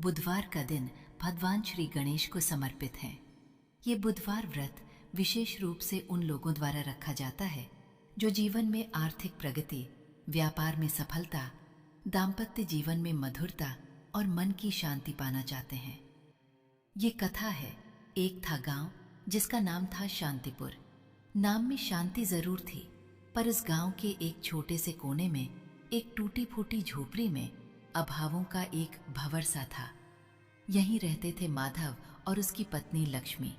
बुधवार का दिन भगवान श्री गणेश को समर्पित है। ये बुधवार व्रत विशेष रूप से उन लोगों द्वारा रखा जाता है जो जीवन में आर्थिक प्रगति, व्यापार में सफलता, दाम्पत्य जीवन में मधुरता और मन की शांति पाना चाहते हैं। ये कथा है, एक था गांव जिसका नाम था शांतिपुर। नाम में शांति जरूर थी, पर उस गांव के एक छोटे से कोने में एक टूटी फूटी झोपड़ी में अभावों का एक भंवर सा था। यहीं रहते थे माधव और उसकी पत्नी लक्ष्मी।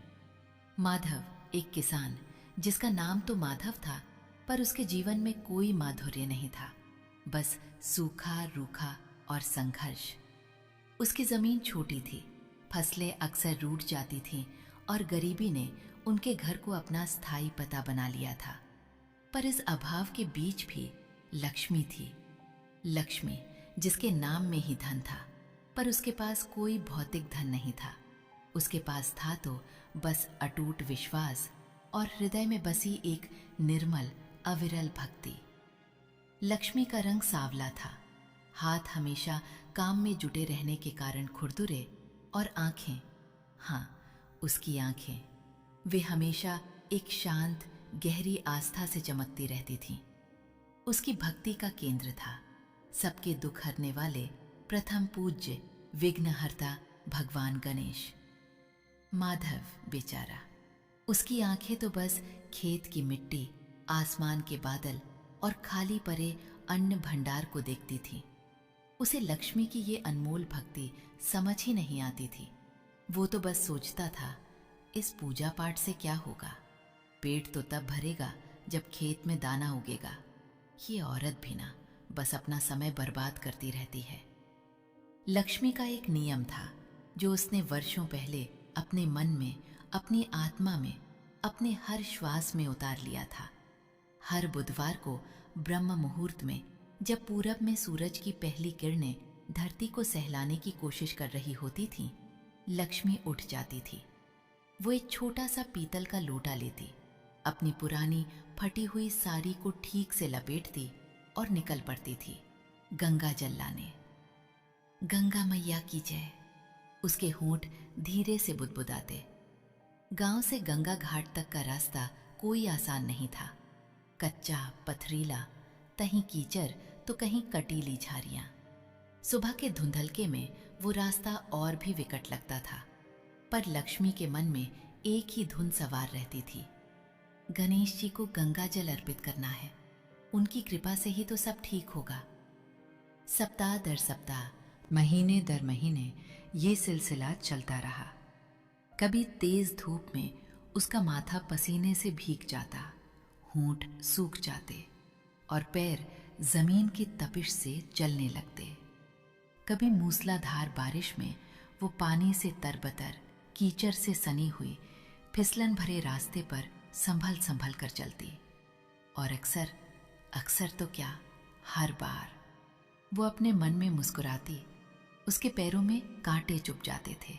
माधव एक किसान जिसका नाम तो माधव था, पर उसके जीवन में कोई माधुर्य नहीं था, बस सूखा रूखा और संघर्ष। उसकी जमीन छोटी थी, फसलें अक्सर रूठ जाती थीं और गरीबी ने उनके घर को अपना स्थायी पता बना लिया था। पर इस अभाव के बीच भी लक्ष्मी थी। लक्ष्मी जिसके नाम में ही धन था, पर उसके पास कोई भौतिक धन नहीं था। उसके पास था तो बस अटूट विश्वास और हृदय में बसी एक निर्मल अविरल भक्ति। लक्ष्मी का रंग सांवला था, हाथ हमेशा काम में जुटे रहने के कारण खुरदुरे, और आंखें, हाँ उसकी आंखें, वे हमेशा एक शांत गहरी आस्था से चमकती रहती थीं। उसकी भक्ति का केंद्र था सबके दुख हरने वाले प्रथम पूज्य विघ्नहर्ता भगवान गणेश। माधव बेचारा, उसकी आंखें तो बस खेत की मिट्टी, आसमान के बादल और खाली पड़े अन्न भंडार को देखती थी। उसे लक्ष्मी की ये अनमोल भक्ति समझ ही नहीं आती थी। वो तो बस सोचता था, इस पूजा पाठ से क्या होगा, पेट तो तब भरेगा जब खेत में दाना उगेगा। ये औरत भी ना बस अपना समय बर्बाद करती रहती है। लक्ष्मी का एक नियम था जो उसने वर्षों पहले अपने मन में, अपनी आत्मा में, अपने हर श्वास में उतार लिया था। हर बुधवार को ब्रह्म मुहूर्त में, जब पूरब में सूरज की पहली किरणें धरती को सहलाने की कोशिश कर रही होती थीं, लक्ष्मी उठ जाती थी। वो एक छोटा सा पीतल का लोटा लेती, अपनी पुरानी फटी हुई साड़ी को ठीक से लपेटती और निकल पड़ती थी गंगा जल लाने। गंगा मैया की जय, उसके होंठ धीरे से बुदबुदाते। गांव से गंगा घाट तक का रास्ता कोई आसान नहीं था, कच्चा पथरीला, कहीं कीचड़ तो कहीं कटीली झाड़ियां। सुबह के धुंधलके में वो रास्ता और भी विकट लगता था, पर लक्ष्मी के मन में एक ही धुन सवार रहती थी, गणेश जी को गंगा जल अर्पित करना है, उनकी कृपा से ही तो सब ठीक होगा। सप्ताह दर सप्ताह, महीने दर महीने ये सिलसिला चलता रहा। कभी तेज धूप में उसका माथा पसीने से भीग जाता, होंठ सूख जाते और पैर जमीन की तपिश से जलने लगते। कभी मूसलाधार बारिश में वो पानी से तरबतर, कीचड़ से सनी हुई फिसलन भरे रास्ते पर संभल संभल कर चलती, और अक्सर तो क्या, हर बार वो अपने मन में मुस्कुराती। उसके पैरों में कांटे चुभ जाते थे,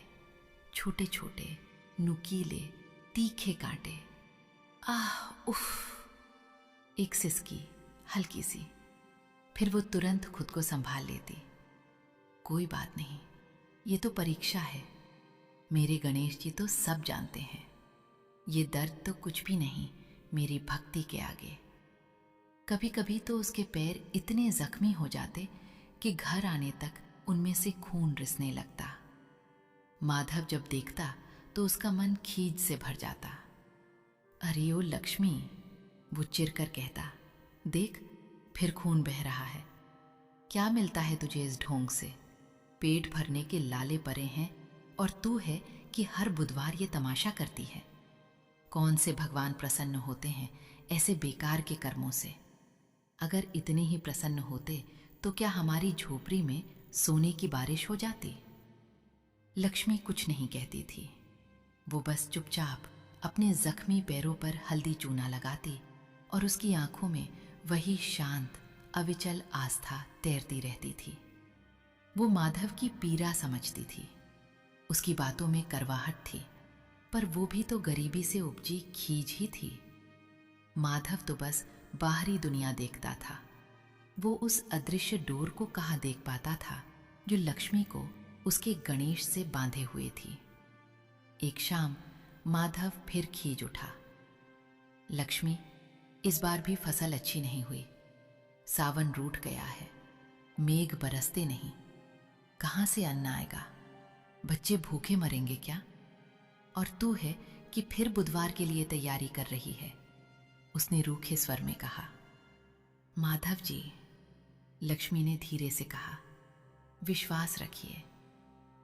छोटे छोटे नुकीले तीखे कांटे। आह उफ, एक सिसकी हल्की सी, फिर वो तुरंत खुद को संभाल लेती। कोई बात नहीं, ये तो परीक्षा है, मेरे गणेश जी तो सब जानते हैं, ये दर्द तो कुछ भी नहीं मेरी भक्ति के आगे। कभी कभी तो उसके पैर इतने जख्मी हो जाते कि घर आने तक उनमें से खून रिसने लगता। माधव जब देखता तो उसका मन खीज से भर जाता। अरे ओ लक्ष्मी, वो चिढ़कर कहता, देख फिर खून बह रहा है, क्या मिलता है तुझे इस ढोंग से? पेट भरने के लाले परे हैं और तू है कि हर बुधवार ये तमाशा करती है। कौन से भगवान प्रसन्न होते हैं ऐसे बेकार के कर्मों से? अगर इतने ही प्रसन्न होते तो क्या हमारी झोपड़ी में सोने की बारिश हो जाती? लक्ष्मी कुछ नहीं कहती थी, वो बस चुपचाप अपने जख्मी पैरों पर हल्दी चूना लगाती और उसकी आंखों में वही शांत अविचल आस्था तैरती रहती थी। वो माधव की पीड़ा समझती थी, उसकी बातों में करवाहट थी, पर वो भी तो गरीबी से उपजी खीज ही थी। माधव तो बस बाहरी दुनिया देखता था, वो उस अदृश्य डोर को कहाँ देख पाता था जो लक्ष्मी को उसके गणेश से बांधे हुए थी। एक शाम माधव फिर खींच उठा। लक्ष्मी, इस बार भी फसल अच्छी नहीं हुई। सावन रूठ गया है, मेघ बरसते नहीं, कहां से अन्न आएगा? बच्चे भूखे मरेंगे क्या? और तू है कि फिर बुधवार के लिए तैयारी कर रही है, उसने रूखे स्वर में कहा। माधव जी, लक्ष्मी ने धीरे से कहा, विश्वास रखिए,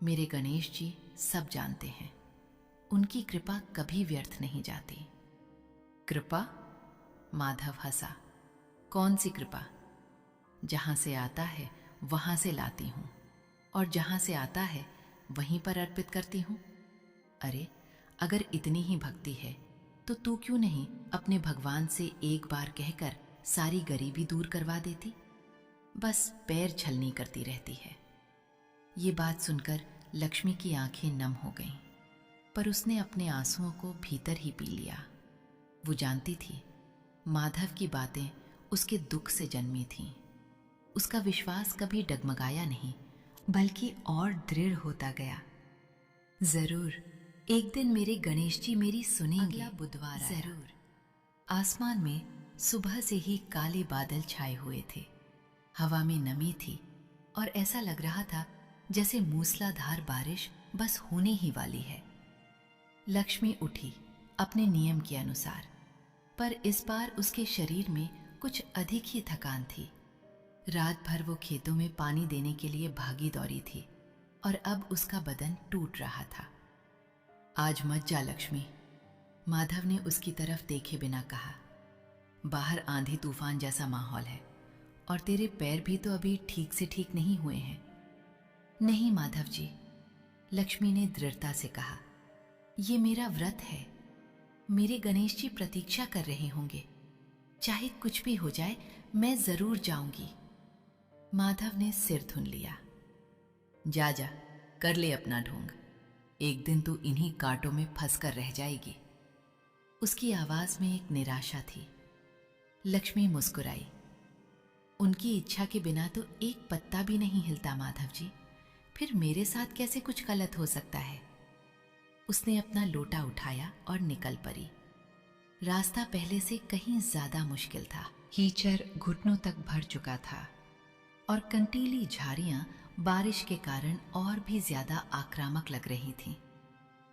मेरे गणेश जी सब जानते हैं, उनकी कृपा कभी व्यर्थ नहीं जाती। कृपा? माधव हंसा। कौन सी कृपा? जहां से आता है वहां से लाती हूं, और जहां से आता है वहीं पर अर्पित करती हूं। अरे, अगर इतनी ही भक्ति है तो तू क्यों नहीं अपने भगवान से एक बार कहकर सारी गरीबी दूर करवा देती? बस पैर छलनी करती रहती है। ये बात सुनकर लक्ष्मी की आंखें नम हो गईं, पर उसने अपने आंसुओं को भीतर ही पी लिया। वो जानती थी माधव की बातें उसके दुख से जन्मी थीं। उसका विश्वास कभी डगमगाया नहीं, बल्कि और दृढ़ होता गया। जरूर एक दिन मेरे गणेश जी मेरी सुनेंगे। अगला बुधवार जरूर। आसमान में सुबह से ही काले बादल छाए हुए थे, हवा में नमी थी और ऐसा लग रहा था जैसे मूसलाधार बारिश बस होने ही वाली है। लक्ष्मी उठी अपने नियम के अनुसार, पर इस बार उसके शरीर में कुछ अधिक ही थकान थी। रात भर वो खेतों में पानी देने के लिए भागी दौड़ी थी और अब उसका बदन टूट रहा था। आज मत जा लक्ष्मी, माधव ने उसकी तरफ देखे बिना कहा। बाहर आंधी तूफान जैसा माहौल है और तेरे पैर भी तो अभी ठीक से ठीक नहीं हुए हैं। नहीं माधव जी, लक्ष्मी ने दृढ़ता से कहा, ये मेरा व्रत है। मेरे गणेश जी प्रतीक्षा कर रहे होंगे, चाहे कुछ भी हो जाए मैं जरूर जाऊंगी। माधव ने सिर धुन लिया। जा जा, कर ले अपना ढोंग, एक दिन तू इन्हीं कांटों में फंस कर रह जाएगी। उसकी आवाज में एक निराशा थी। लक्ष्मी मुस्कुराई। उनकी इच्छा के बिना तो एक पत्ता भी नहीं हिलता माधव जी, फिर मेरे साथ कैसे कुछ गलत हो सकता है? उसने अपना लोटा उठाया और निकल पड़ी। रास्ता पहले से कहीं ज्यादा मुश्किल था। कीचड़ घुटनों तक भर चुका था और कंटीली झाड़ियां बारिश के कारण और भी ज्यादा आक्रामक लग रही थीं।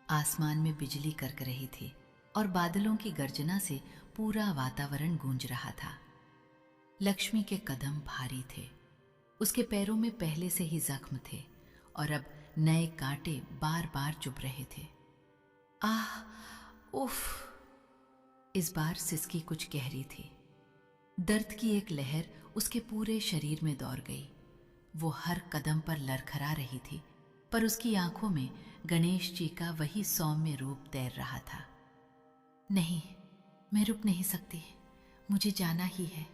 आसमान में बिजली करक रही थी और बादलों की गर्जना से पूरा वातावरण गूंज रहा था। लक्ष्मी के कदम भारी थे, उसके पैरों में पहले से ही जख्म थे और अब नए कांटे बार बार चुभ रहे थे। आह, उफ! इस बार सिसकी कुछ गहरी थी। दर्द की एक लहर उसके पूरे शरीर में दौड़ गई। वो हर कदम पर लड़खड़ा रही थी, पर उसकी आंखों में गणेश जी का वही सौम्य रूप तैर रहा था। नहीं, मैं रुक नहीं सकती, मुझे जाना ही है।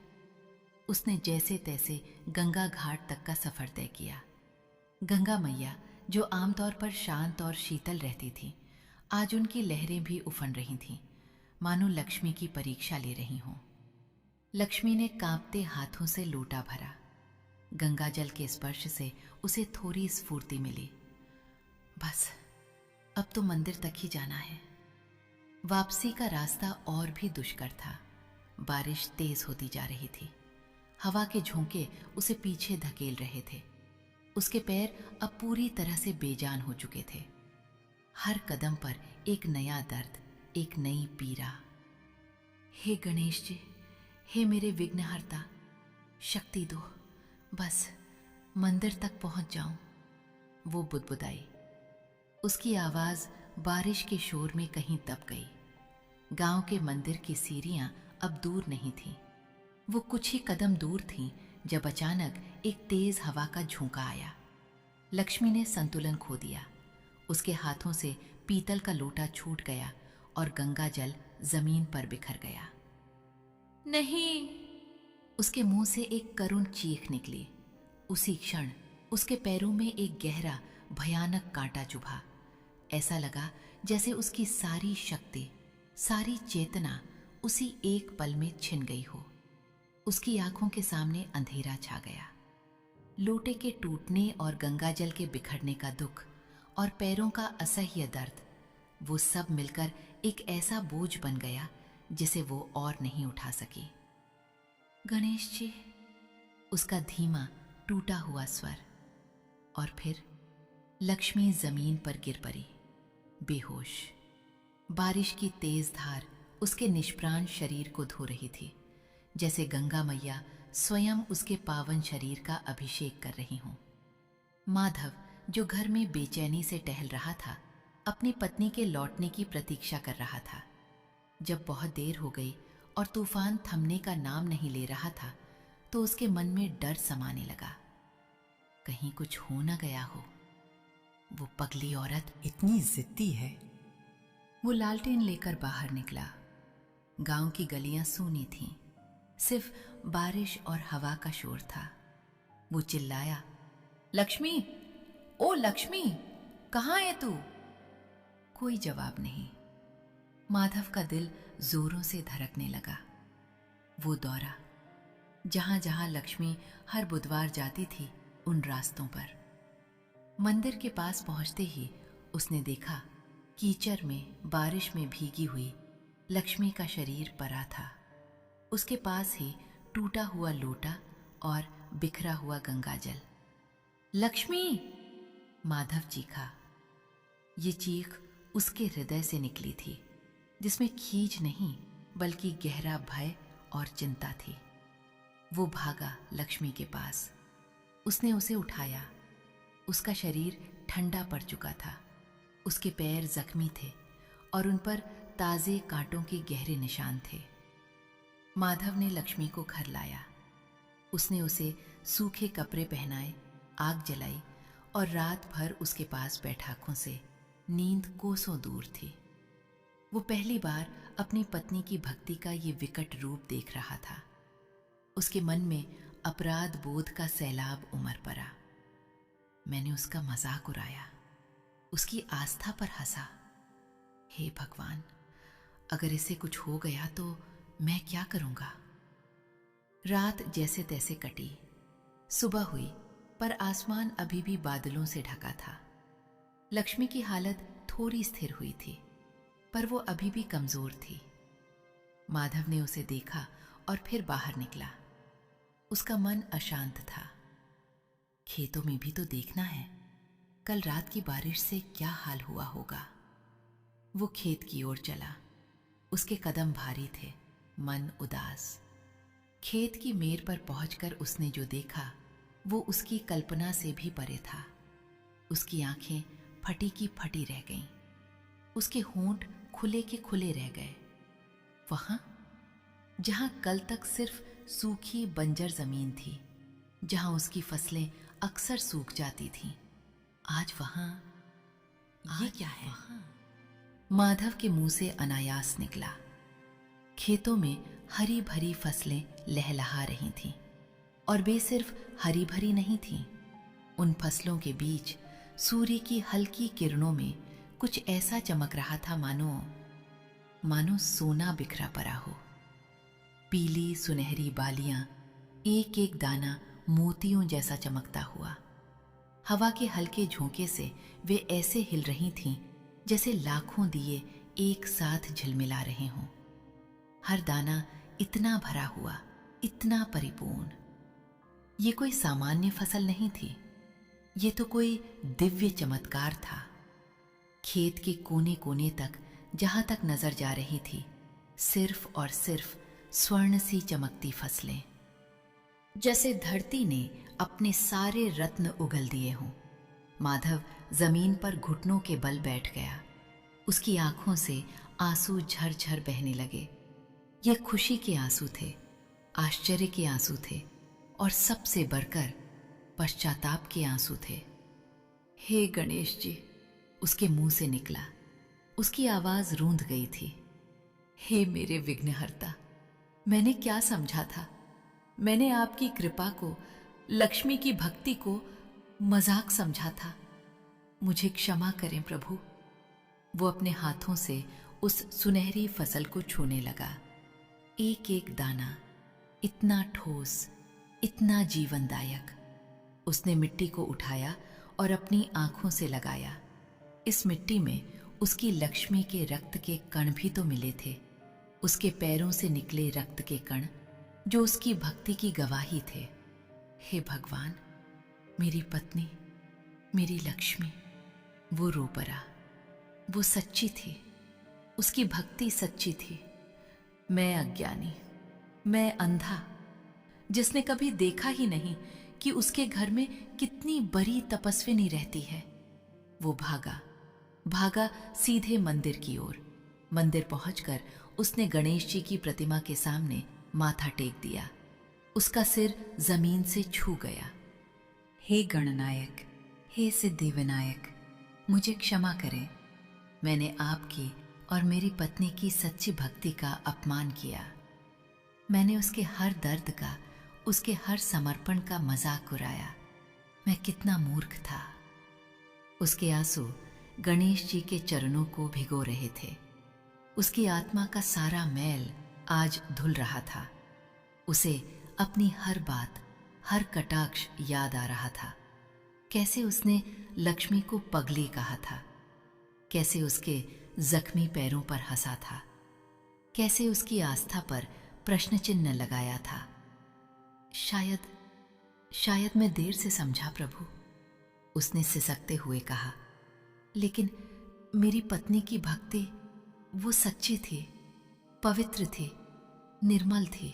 उसने जैसे तैसे गंगा घाट तक का सफर तय किया। गंगा मैया, जो आमतौर पर शांत और शीतल रहती थी, आज उनकी लहरें भी उफन रही थीं, मानो लक्ष्मी की परीक्षा ले रही हों। लक्ष्मी ने कांपते हाथों से लोटा भरा। गंगा जल के स्पर्श से उसे थोड़ी स्फूर्ति मिली। बस अब तो मंदिर तक ही जाना है। वापसी का रास्ता और भी दुष्कर था। बारिश तेज होती जा रही थी। हवा के झोंके उसे पीछे धकेल रहे थे। उसके पैर अब पूरी तरह से बेजान हो चुके थे। हर कदम पर एक नया दर्द, एक नई पीड़ा। हे गणेश जी, हे मेरे विघ्नहर्ता, शक्ति दो, बस मंदिर तक पहुंच जाऊं। वो बुदबुदाई। उसकी आवाज बारिश के शोर में कहीं दब गई। गांव के मंदिर की सीढ़ियां अब दूर नहीं थीं। वो कुछ ही कदम दूर थीं जब अचानक एक तेज हवा का झोंका आया। लक्ष्मी ने संतुलन खो दिया। उसके हाथों से पीतल का लोटा छूट गया और गंगा जल जमीन पर बिखर गया। नहीं! उसके मुंह से एक करुण चीख निकली। उसी क्षण उसके पैरों में एक गहरा भयानक कांटा चुभा। ऐसा लगा जैसे उसकी सारी शक्ति, सारी चेतना उसी एक पल में छिन गई हो। उसकी आंखों के सामने अंधेरा छा गया। लोटे के टूटने और गंगाजल के बिखरने का दुख और पैरों का असह्य दर्द, वो सब मिलकर एक ऐसा बोझ बन गया जिसे वो और नहीं उठा सकी। गणेश जी, उसका धीमा टूटा हुआ स्वर। और फिर लक्ष्मी जमीन पर गिर पड़ी, बेहोश। बारिश की तेज धार उसके निष्प्राण शरीर को धो रही थी, जैसे गंगा मैया स्वयं उसके पावन शरीर का अभिषेक कर रही हों। माधव, जो घर में बेचैनी से टहल रहा था, अपनी पत्नी के लौटने की प्रतीक्षा कर रहा था। जब बहुत देर हो गई और तूफान थमने का नाम नहीं ले रहा था, तो उसके मन में डर समाने लगा। कहीं कुछ हो न गया हो। वो पगली औरत इतनी जिद्दी है। वो लालटेन लेकर बाहर निकला। गांव की गलियां सूनी थीं, सिर्फ बारिश और हवा का शोर था। वो चिल्लाया, लक्ष्मी, ओ लक्ष्मी, कहाँ है तू? कोई जवाब नहीं। माधव का दिल जोरों से धड़कने लगा। वो दौड़ा, जहां जहां लक्ष्मी हर बुधवार जाती थी, उन रास्तों पर। मंदिर के पास पहुंचते ही उसने देखा, कीचड़ में बारिश में भीगी हुई लक्ष्मी का शरीर पड़ा था। उसके पास ही टूटा हुआ लोटा और बिखरा हुआ गंगाजल। लक्ष्मी! माधव चीखा। ये चीख उसके हृदय से निकली थी, जिसमें खीज नहीं बल्कि गहरा भय और चिंता थी। वो भागा लक्ष्मी के पास। उसने उसे उठाया। उसका शरीर ठंडा पड़ चुका था। उसके पैर जख्मी थे और उन पर ताजे कांटों के गहरे निशान थे। माधव ने लक्ष्मी को घर लाया। उसने उसे सूखे कपड़े पहनाए, आग जलाई और रात भर उसके पास बैठा आंखों से नींद कोसों दूर थी। वो पहली बार अपनी पत्नी की भक्ति का ये विकट रूप देख रहा था। उसके मन में अपराध बोध का सैलाब उमड़ पड़ा। मैंने उसका मजाक उड़ाया, उसकी आस्था पर हंसा। हे भगवान, अगर इसे कुछ हो गया तो मैं क्या करूंगा? रात जैसे तैसे कटी। सुबह हुई, पर आसमान अभी भी बादलों से ढका था। लक्ष्मी की हालत थोड़ी स्थिर हुई थी, पर वो अभी भी कमजोर थी। माधव ने उसे देखा और फिर बाहर निकला। उसका मन अशांत था। खेतों में भी तो देखना है, कल रात की बारिश से क्या हाल हुआ होगा। वो खेत की ओर चला। उसके कदम भारी थे, मन उदास। खेत की मेर पर पहुंचकर उसने जो देखा, वो उसकी कल्पना से भी परे था। उसकी आंखें फटी की फटी रह गईं। उसके होंठ खुले के खुले रह गए। वहां जहां कल तक सिर्फ सूखी बंजर जमीन थी, जहां उसकी फसलें अक्सर सूख जाती थीं, आज वहां ये क्या है? माधव के मुंह से अनायास निकला। खेतों में हरी भरी फसलें लहलहा रही थीं, और वे सिर्फ हरी भरी नहीं थीं। उन फसलों के बीच सूर्य की हल्की किरणों में कुछ ऐसा चमक रहा था मानो सोना बिखरा पड़ा हो। पीली सुनहरी बालियां, एक एक दाना मोतियों जैसा चमकता हुआ। हवा के हल्के झोंके से वे ऐसे हिल रही थीं जैसे लाखों दिए एक साथ झिलमिला रहे हों। हर दाना इतना भरा हुआ, इतना परिपूर्ण। ये कोई सामान्य फसल नहीं थी, ये तो कोई दिव्य चमत्कार था। खेत के कोने कोने तक, जहां तक नजर जा रही थी, सिर्फ और सिर्फ स्वर्ण सी चमकती फसलें, जैसे धरती ने अपने सारे रत्न उगल दिए हों। माधव जमीन पर घुटनों के बल बैठ गया। उसकी आंखों से आंसू झरझर बहने लगे। ये खुशी के आंसू थे, आश्चर्य के आंसू थे, और सबसे बढ़कर पश्चाताप के आंसू थे। हे गणेश जी, उसके मुंह से निकला। उसकी आवाज रूंध गई थी। हे मेरे विघ्नहर्ता, मैंने क्या समझा था? मैंने आपकी कृपा को, लक्ष्मी की भक्ति को मजाक समझा था। मुझे क्षमा करें प्रभु। वो अपने हाथों से उस सुनहरी फसल को छूने लगा। एक एक दाना इतना ठोस, इतना जीवनदायक। उसने मिट्टी को उठाया और अपनी आंखों से लगाया। इस मिट्टी में उसकी लक्ष्मी के रक्त के कण भी तो मिले थे, उसके पैरों से निकले रक्त के कण जो उसकी भक्ति की गवाही थे। हे भगवान, मेरी पत्नी, मेरी लक्ष्मी, वो रो पड़ा। वो सच्ची थी, उसकी भक्ति सच्ची थी। मैं अज्ञानी, मैं अंधा, जिसने कभी देखा ही नहीं कि उसके घर में कितनी बड़ी तपस्विनी रहती है, वो भागा भागा सीधे मंदिर की ओर। मंदिर पहुंचकर उसने गणेश जी की प्रतिमा के सामने माथा टेक दिया। उसका सिर जमीन से छू गया। हे गणनायक, हे सिद्धि विनायक, मुझे क्षमा करें। मैंने आपकी और मेरी पत्नी की सच्ची भक्ति का अपमान किया। मैंने उसके हर दर्द का, उसके हर समर्पण का मजाक उड़ाया। मैं कितना मूर्ख था। उसके आंसू गणेश जी के चरणों को भिगो रहे थे। उसकी आत्मा का सारा मैल आज धुल रहा था। उसे अपनी हर बात, हर कटाक्ष याद आ रहा था। कैसे उसने लक्ष्मी को पगली कहा था, कैसे उसके जख्मी पैरों पर हंसा था, कैसे उसकी आस्था पर प्रश्न चिन्ह लगाया था। शायद मैं देर से समझा प्रभु, उसने सिसकते हुए कहा। लेकिन मेरी पत्नी की भक्ति वो सच्ची थी, पवित्र थी, निर्मल थी।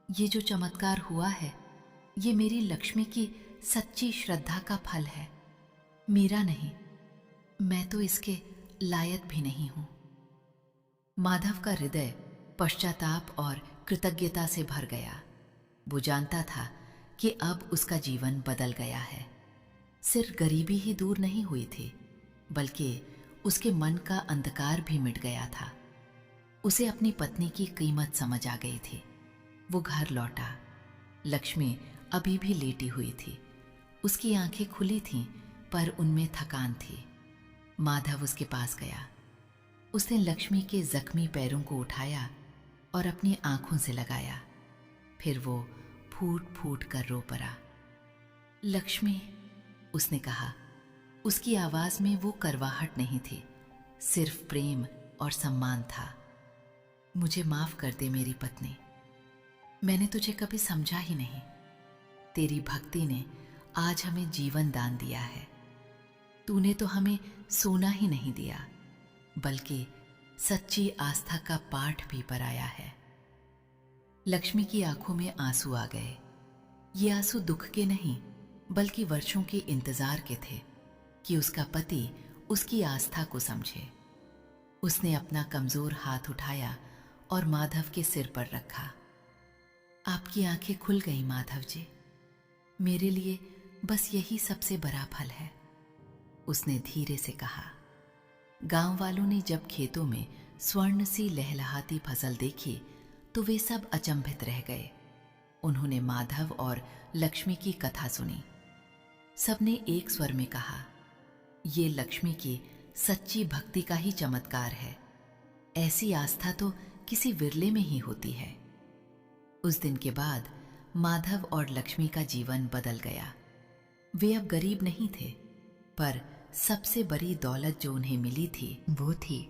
ये जो चमत्कार हुआ है, ये मेरी लक्ष्मी की सच्ची श्रद्धा का फल है, मेरा नहीं। मैं तो इसके लायक भी नहीं हूं। माधव का हृदय पश्चाताप और कृतज्ञता से भर गया। वो जानता था कि अब उसका जीवन बदल गया है। सिर्फ गरीबी ही दूर नहीं हुई थी, बल्कि उसके मन का अंधकार भी मिट गया था। उसे अपनी पत्नी की कीमत समझ आ गई थी। वो घर लौटा। लक्ष्मी अभी भी लेटी हुई थी। उसकी आंखें खुली थीं, पर उनमें थकान थी। माधव उसके पास गया। उसने लक्ष्मी के जख्मी पैरों को उठाया और अपनी आंखों से लगाया। फिर वो फूट फूट कर रो पड़ा। लक्ष्मी, उसने कहा। उसकी आवाज में वो करवाहट नहीं थी, सिर्फ प्रेम और सम्मान था। मुझे माफ कर दे मेरी पत्नी, मैंने तुझे कभी समझा ही नहीं। तेरी भक्ति ने आज हमें जीवन दान दिया है। तूने तो हमें सोना ही नहीं दिया, बल्कि सच्ची आस्था का पाठ भी पढ़ाया है। लक्ष्मी की आंखों में आंसू आ गए। ये आंसू दुख के नहीं, बल्कि वर्षों के इंतजार के थे कि उसका पति उसकी आस्था को समझे। उसने अपना कमजोर हाथ उठाया और माधव के सिर पर रखा। आपकी आंखें खुल गई माधव जी, मेरे लिए बस यही सबसे बड़ा फल है, उसने धीरे से कहा। गांव वालों ने जब खेतों में स्वर्ण सी लहलहाती फसल देखी तो वे सब अचंभित रह गए। उन्होंने माधव और लक्ष्मी की कथा सुनी। सबने एक स्वर में कहा, ये लक्ष्मी की सच्ची भक्ति का ही चमत्कार है। ऐसी आस्था तो किसी विरले में ही होती है। उस दिन के बाद माधव और लक्ष्मी का जीवन बदल गया। वे अब गरीब नहीं थे, पर सबसे बड़ी दौलत जो उन्हें मिली थी वो थी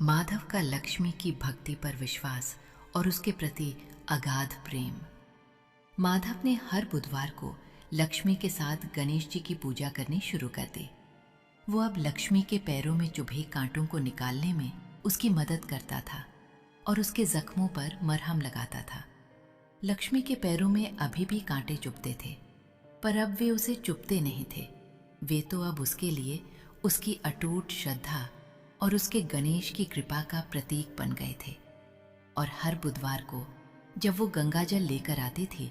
माधव का लक्ष्मी की भक्ति पर विश्वास और उसके प्रति अगाध प्रेम। माधव ने हर बुधवार को लक्ष्मी के साथ गणेश जी की पूजा करनी शुरू कर दी। वो अब लक्ष्मी के पैरों में चुभे कांटों को निकालने में उसकी मदद करता था और उसके जख्मों पर मरहम लगाता था। लक्ष्मी के पैरों में अभी भी कांटे चुभते थे, पर अब वे उसे चुभते नहीं थे। वे तो अब उसके लिए उसकी अटूट श्रद्धा और उसके गणेश की कृपा का प्रतीक बन गए थे। और हर बुधवार को जब वो गंगा जल लेकर आती थी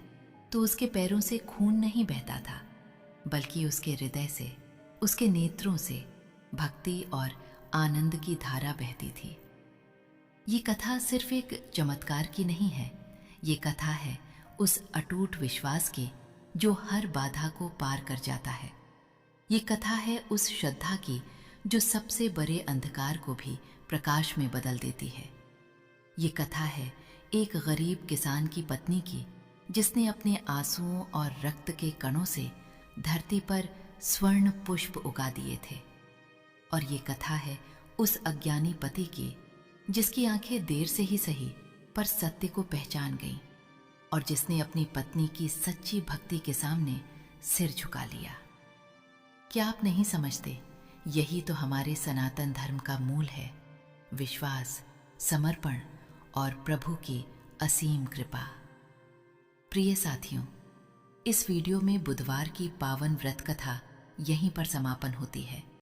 तो उसके पैरों से खून नहीं बहता था, बल्कि उसके हृदय से, उसके नेत्रों से भक्ति और आनंद की धारा बहती थी। ये कथा सिर्फ एक चमत्कार की नहीं है, ये कथा है उस अटूट विश्वास की जो हर बाधा को पार कर जाता है। ये कथा है उस श्रद्धा की जो सबसे बड़े अंधकार को भी प्रकाश में बदल देती है। ये कथा है एक गरीब किसान की पत्नी की, जिसने अपने आंसुओं और रक्त के कणों से धरती पर स्वर्ण पुष्प उगा दिए थे। और ये कथा है उस अज्ञानी पति की जिसकी आंखें देर से ही सही पर सत्य को पहचान गईं और जिसने अपनी पत्नी की सच्ची भक्ति के सामने सिर झुका लिया। क्या आप नहीं समझते, यही तो हमारे सनातन धर्म का मूल है, विश्वास, समर्पण और प्रभु की असीम कृपा। प्रिय साथियों, इस वीडियो में बुधवार की पावन व्रत कथा यहीं पर समापन होती है।